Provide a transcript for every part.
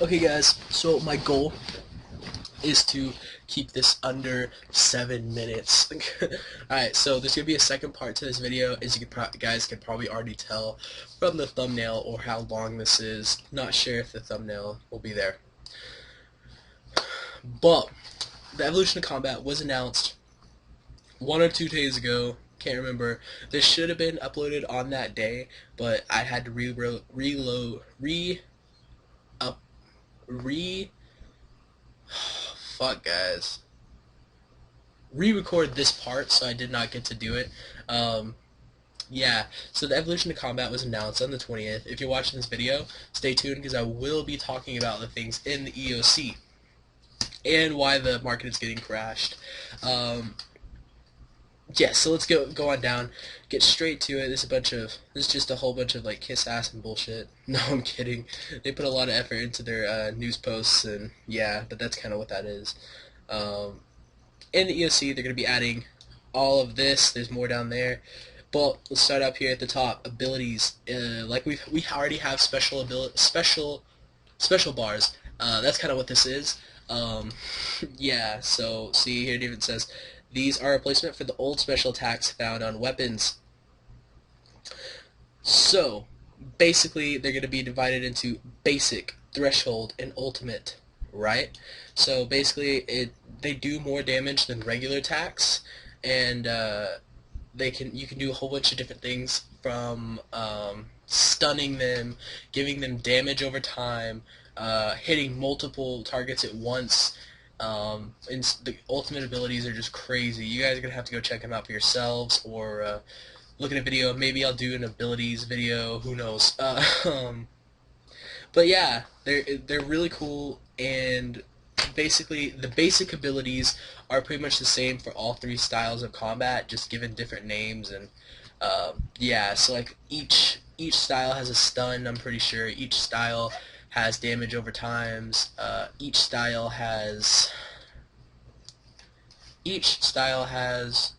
Okay guys, so my goal is to keep this under 7 minutes. Alright, so there's going to be a second part to this video, as you guys can probably already tell from the thumbnail or how long this is. Not sure if the thumbnail will be there. But the evolution of combat was announced 1 or 2 days ago. Can't remember. This should have been uploaded on that day, but I had to fuck guys, re-record this part, so I did not get to do it. Yeah, so the evolution of combat was announced on the 20th. If you're watching this video, stay tuned because I will be talking about the things in the EoC and why the market is getting crashed. Yeah, so let's go on down, get straight to it. This is just a whole bunch of like kiss ass and bullshit. No, I'm kidding. They put a lot of effort into their news posts, and yeah, but that's kind of what that is. In the EoC, they're going to be adding all of this. There's more down there, but let's start up here at the top. Abilities, like we already have special bars. That's kind of what this is. Yeah, so see here it even says these are a replacement for the old special attacks found on weapons. So basically they're going to be divided into basic, threshold, and ultimate, right? So basically they do more damage than regular attacks, and you can do a whole bunch of different things from stunning them, giving them damage over time, hitting multiple targets at once. And the ultimate abilities are just crazy. You guys are gonna have to go check them out for yourselves, or look at a video. Maybe I'll do an abilities video. Who knows? But yeah, they're really cool, and basically the basic abilities are pretty much the same for all three styles of combat, just given different names. And yeah, so like each style has a stun. I'm pretty sure each style has damage over times. Each style has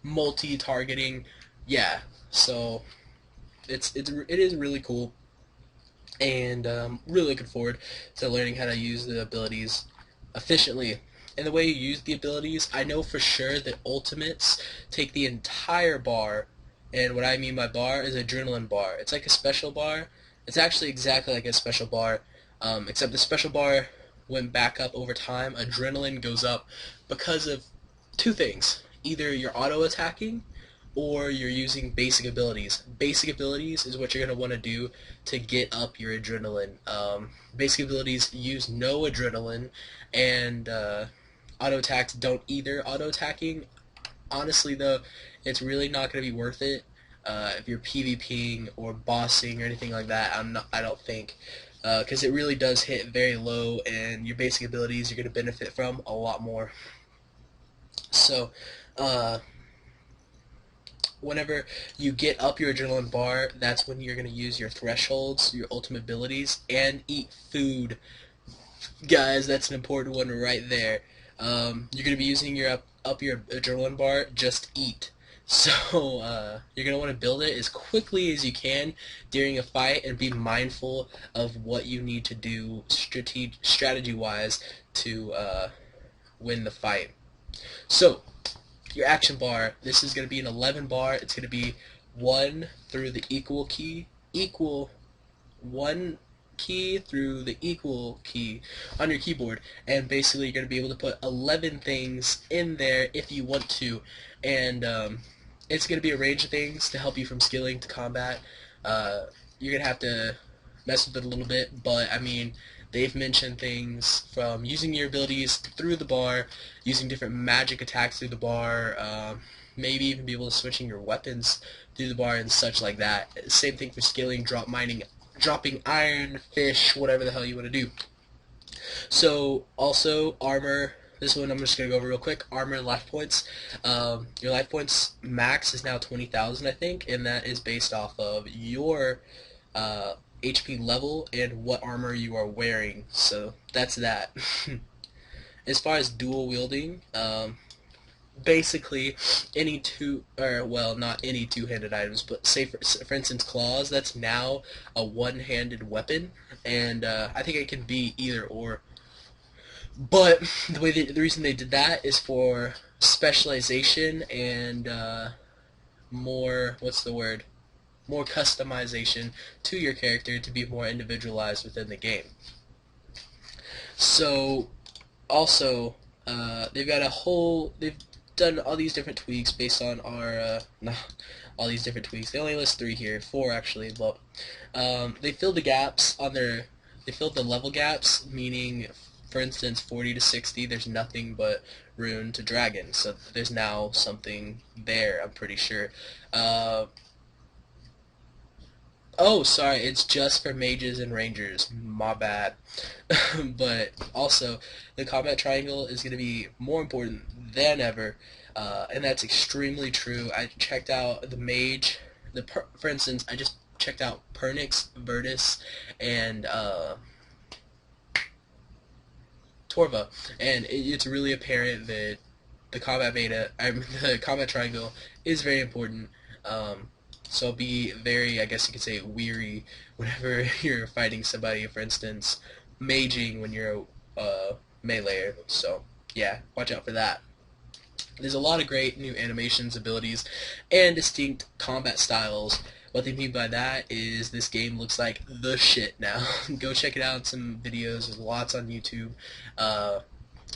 multi-targeting. Yeah, so it is really cool, and really looking forward to learning how to use the abilities efficiently. And the way you use the abilities, I know for sure that ultimates take the entire bar, and what I mean by bar is adrenaline bar. It's like a special bar. It's actually exactly like a special bar, except the special bar went back up over time. Adrenaline goes up because of two things. Either you're auto-attacking or you're using basic abilities. Basic abilities is what you're going to want to do to get up your adrenaline. Basic abilities use no adrenaline, and auto-attacks don't either. Auto-attacking, honestly though, it's really not going to be worth it if you're PvPing or bossing or anything like that. I don't think, because it really does hit very low, and your basic abilities you're going to benefit from a lot more. So, whenever you get up your adrenaline bar, that's when you're going to use your thresholds, your ultimate abilities, and eat food. Guys, that's an important one right there. You're going to be using your up your adrenaline bar, just eat. So you're going to want to build it as quickly as you can during a fight, and be mindful of what you need to do strategy-wise to win the fight. So your action bar, this is going to be an 11 bar. It's going to be 1 through the equal key, 1 key through the equal key on your keyboard, and basically you're going to be able to put 11 things in there if you want to, and it's going to be a range of things to help you from skilling to combat. You're going to have to mess with it a little bit, but I mean, they've mentioned things from using your abilities through the bar, using different magic attacks through the bar, maybe even be able to switching your weapons through the bar and such like that. Same thing for skilling, dropping iron, fish, whatever the hell you want to do. So also armor. This one I'm just going to go over real quick. Armor and life points. Your life points max is now 20,000, I think, and that is based off of your HP level and what armor you are wearing. So that's that. As far as dual wielding, basically any two, or well, not any two-handed items, but say for instance claws, that's now a one-handed weapon, and I think it can be either or. But the reason they did that is for specialization and more, what's the word, more customization to your character to be more individualized within the game. So also they've done all these different tweaks based on our no, all these different tweaks. They only list 3 here, 4 actually, but they filled the gaps on their they filled the level gaps, meaning for instance 40 to 60 there's nothing but rune to dragon, so there's now something there, I'm pretty sure. Oh, sorry, it's just for mages and rangers. My bad. But also, the combat triangle is going to be more important than ever, and that's extremely true. I checked out the mage, for instance, I just checked out Pernix, Virtus, and Torva, and it's really apparent that the combat triangle is very important. So be very, I guess you could say, weary whenever you're fighting somebody, for instance, maging when you're a meleeer. So yeah, watch out for that. There's a lot of great new animations, abilities, and distinct combat styles. What they mean by that is this game looks like the shit now. Go check it out, some videos, there's lots on YouTube.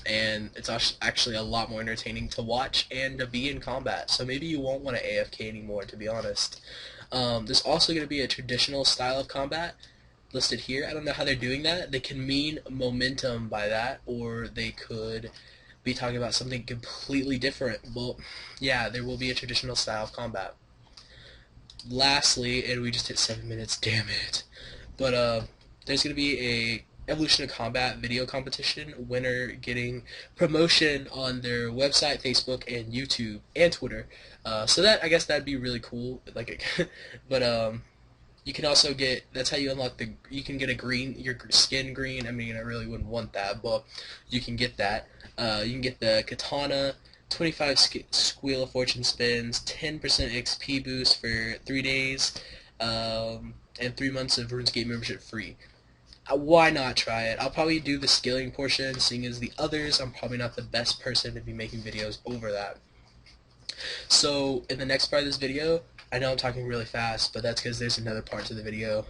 And it's actually a lot more entertaining to watch and to be in combat. So maybe you won't want to AFK anymore, to be honest. There's also going to be a traditional style of combat listed here. I don't know how they're doing that. They can mean momentum by that, or they could be talking about something completely different. Well, yeah, there will be a traditional style of combat. Lastly, and we just hit 7 minutes, damn it. But there's going to be a Evolution of Combat video competition, winner getting promotion on their website, Facebook, and YouTube, and Twitter. So that, I guess that'd be really cool. But you can also get, that's how you unlock you can get a green, your skin green. I mean, I really wouldn't want that, but you can get that. You can get the katana, 25 Squeal of Fortune spins, 10% XP boost for 3 days, and 3 months of RuneScape membership free. Why not try it? I'll probably do the skilling portion, seeing as the others, I'm probably not the best person to be making videos over that. So, in the next part of this video, I know I'm talking really fast, but that's because there's another part to the video.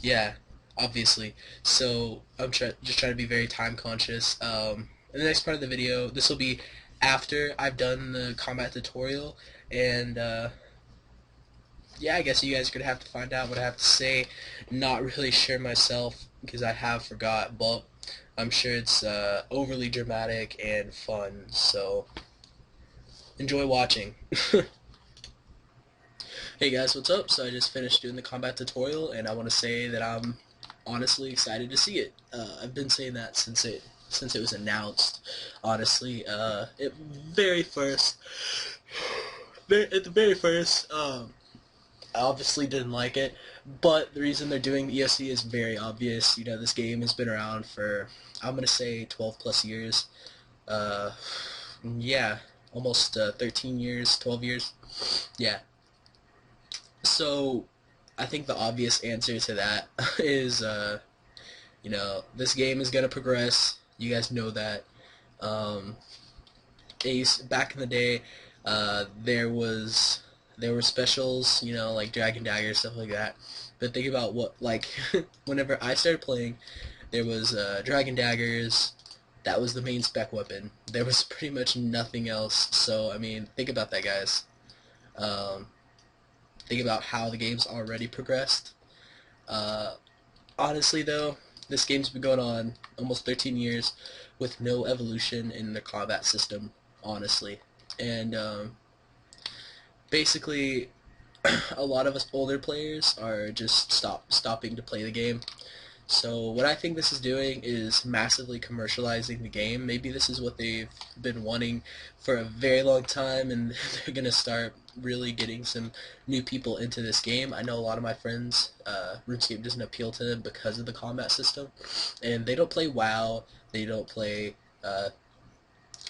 Yeah, obviously. So, I'm just trying to be very time conscious. In the next part of the video, this will be after I've done the combat tutorial, and yeah, I guess you guys are going to have to find out what I have to say. Not really sure myself, because I have forgot, but I'm sure it's overly dramatic and fun, so enjoy watching. Hey guys, what's up? So I just finished doing the combat tutorial, and I want to say that I'm honestly excited to see it. I've been saying that since it was announced, honestly. At the very first, I obviously didn't like it, but the reason they're doing the EoC is very obvious. You know, this game has been around for, I'm going to say, 12 plus years. Yeah, almost 13 years, 12 years. Yeah. So, I think the obvious answer to that is, you know, this game is going to progress. You guys know that. Back in the day, there were specials, you know, like Dragon Dagger, stuff like that. But think about what, like, whenever I started playing, there was Dragon Daggers. That was the main spec weapon. There was pretty much nothing else. So, I mean, think about that, guys. Think about how the game's already progressed. Honestly, though, this game's been going on almost 13 years with no evolution in the combat system, honestly. And, basically, a lot of us older players are just stopping to play the game. So what I think this is doing is massively commercializing the game. Maybe this is what they've been wanting for a very long time, and they're going to start really getting some new people into this game. I know a lot of my friends, RuneScape doesn't appeal to them because of the combat system, and they don't play WoW, they don't play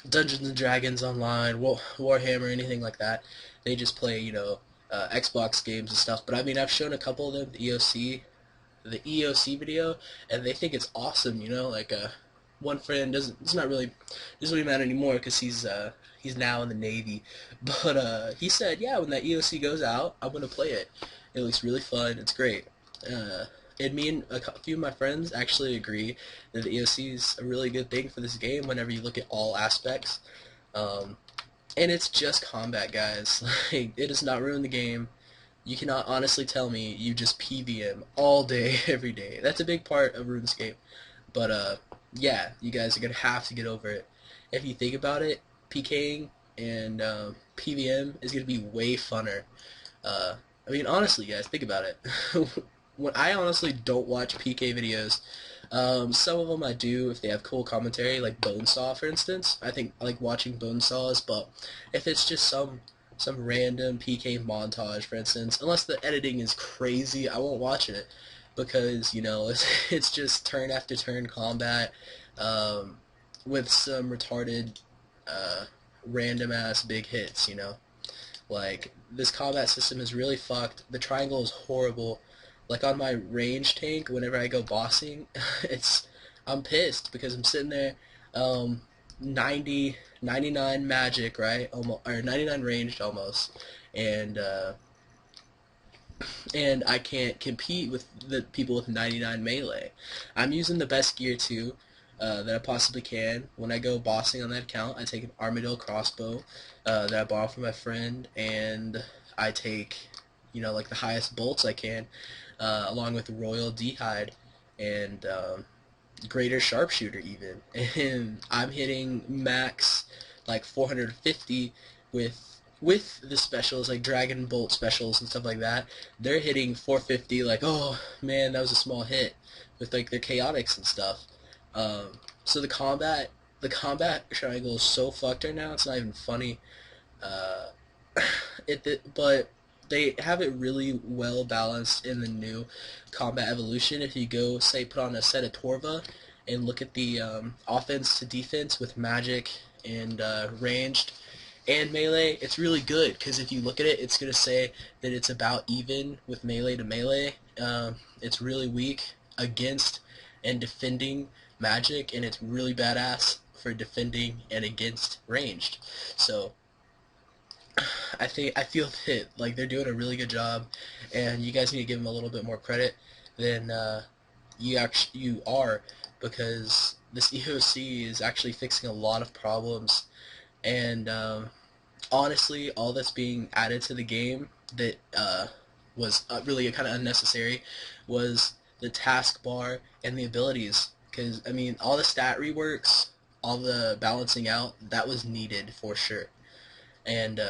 Dungeons and Dragons online, Warhammer, anything like that. They just play, Xbox games and stuff. But I mean, I've shown a couple of them the EoC video, and they think it's awesome. Like one friend it's not really doesn't really matter anymore because he's now in the Navy, but he said, yeah, when that EoC goes out, I'm gonna play it. It looks really fun. It's great. Uh, and me and a few of my friends actually agree that the EoC is a really good thing for this game whenever you look at all aspects. Um, and it's just combat, guys. Like, it does not ruin the game. You cannot honestly tell me you just PVM all day, every day. That's a big part of RuneScape. But, yeah, you guys are going to have to get over it. If you think about it, PKing and PVM is going to be way funner. I mean, honestly, guys, think about it. When I honestly don't watch PK videos, some of them I do if they have cool commentary, like Bonesaw, for instance. I think I like watching Bonesaws, but if it's just some random PK montage, for instance, unless the editing is crazy, I won't watch it because it's just turn after turn combat um, with some retarded random ass big hits. Like, this combat system is really fucked. The triangle is horrible. Like, on my range tank, whenever I go bossing, I'm pissed because I'm sitting there, 99 magic, right? Almost, or 99 ranged almost, and I can't compete with the people with 99 melee. I'm using the best gear too that I possibly can. When I go bossing on that account, I take an Armadillo crossbow that I borrowed from my friend, and I take, like the highest bolts I can, along with Royal D'hide and Greater Sharpshooter even. And I'm hitting max like 450 with the specials like Dragon Bolt specials and stuff like that. They're hitting 450 like, oh man, that was a small hit with like their chaotics and stuff. So the combat triangle is so fucked right now. It's not even funny. Uh, but they have it really well balanced in the new combat evolution. If you go, say, put on a set of Torva and look at the offense to defense with magic and ranged and melee, it's really good because if you look at it, it's going to say that it's about even with melee to melee. It's really weak against and defending magic, and it's really badass for defending and against ranged. So I feel that like they're doing a really good job, and you guys need to give them a little bit more credit than you are, because this EoC is actually fixing a lot of problems, and honestly, all that's being added to the game that was really kind of unnecessary was the taskbar and the abilities. Because I mean, all the stat reworks, all the balancing out, that was needed for sure. And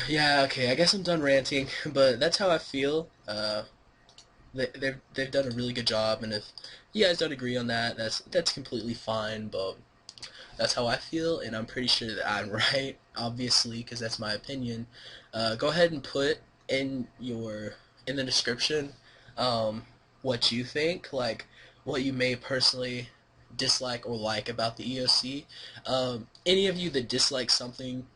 yeah, okay, I guess I'm done ranting, but that's how I feel. They've done a really good job, and if you guys don't agree on that, that's completely fine. But that's how I feel, and I'm pretty sure that I'm right, obviously, because that's my opinion. Go ahead and put in the description what you think, like what you may personally dislike or like about the EoC. Any of you that dislike something,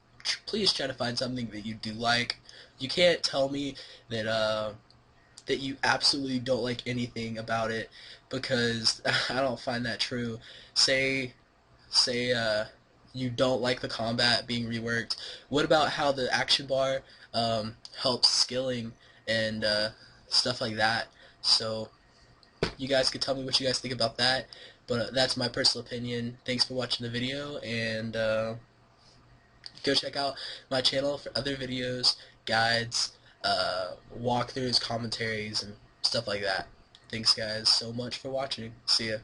please try to find something that you do like. You can't tell me that you absolutely don't like anything about it, because I don't find that true. Say you don't like the combat being reworked. What about how the action bar helps skilling and stuff like that? So you guys could tell me what you guys think about that, but that's my personal opinion. Thanks for watching the video, and go check out my channel for other videos, guides, walkthroughs, commentaries, and stuff like that. Thanks guys so much for watching. See ya.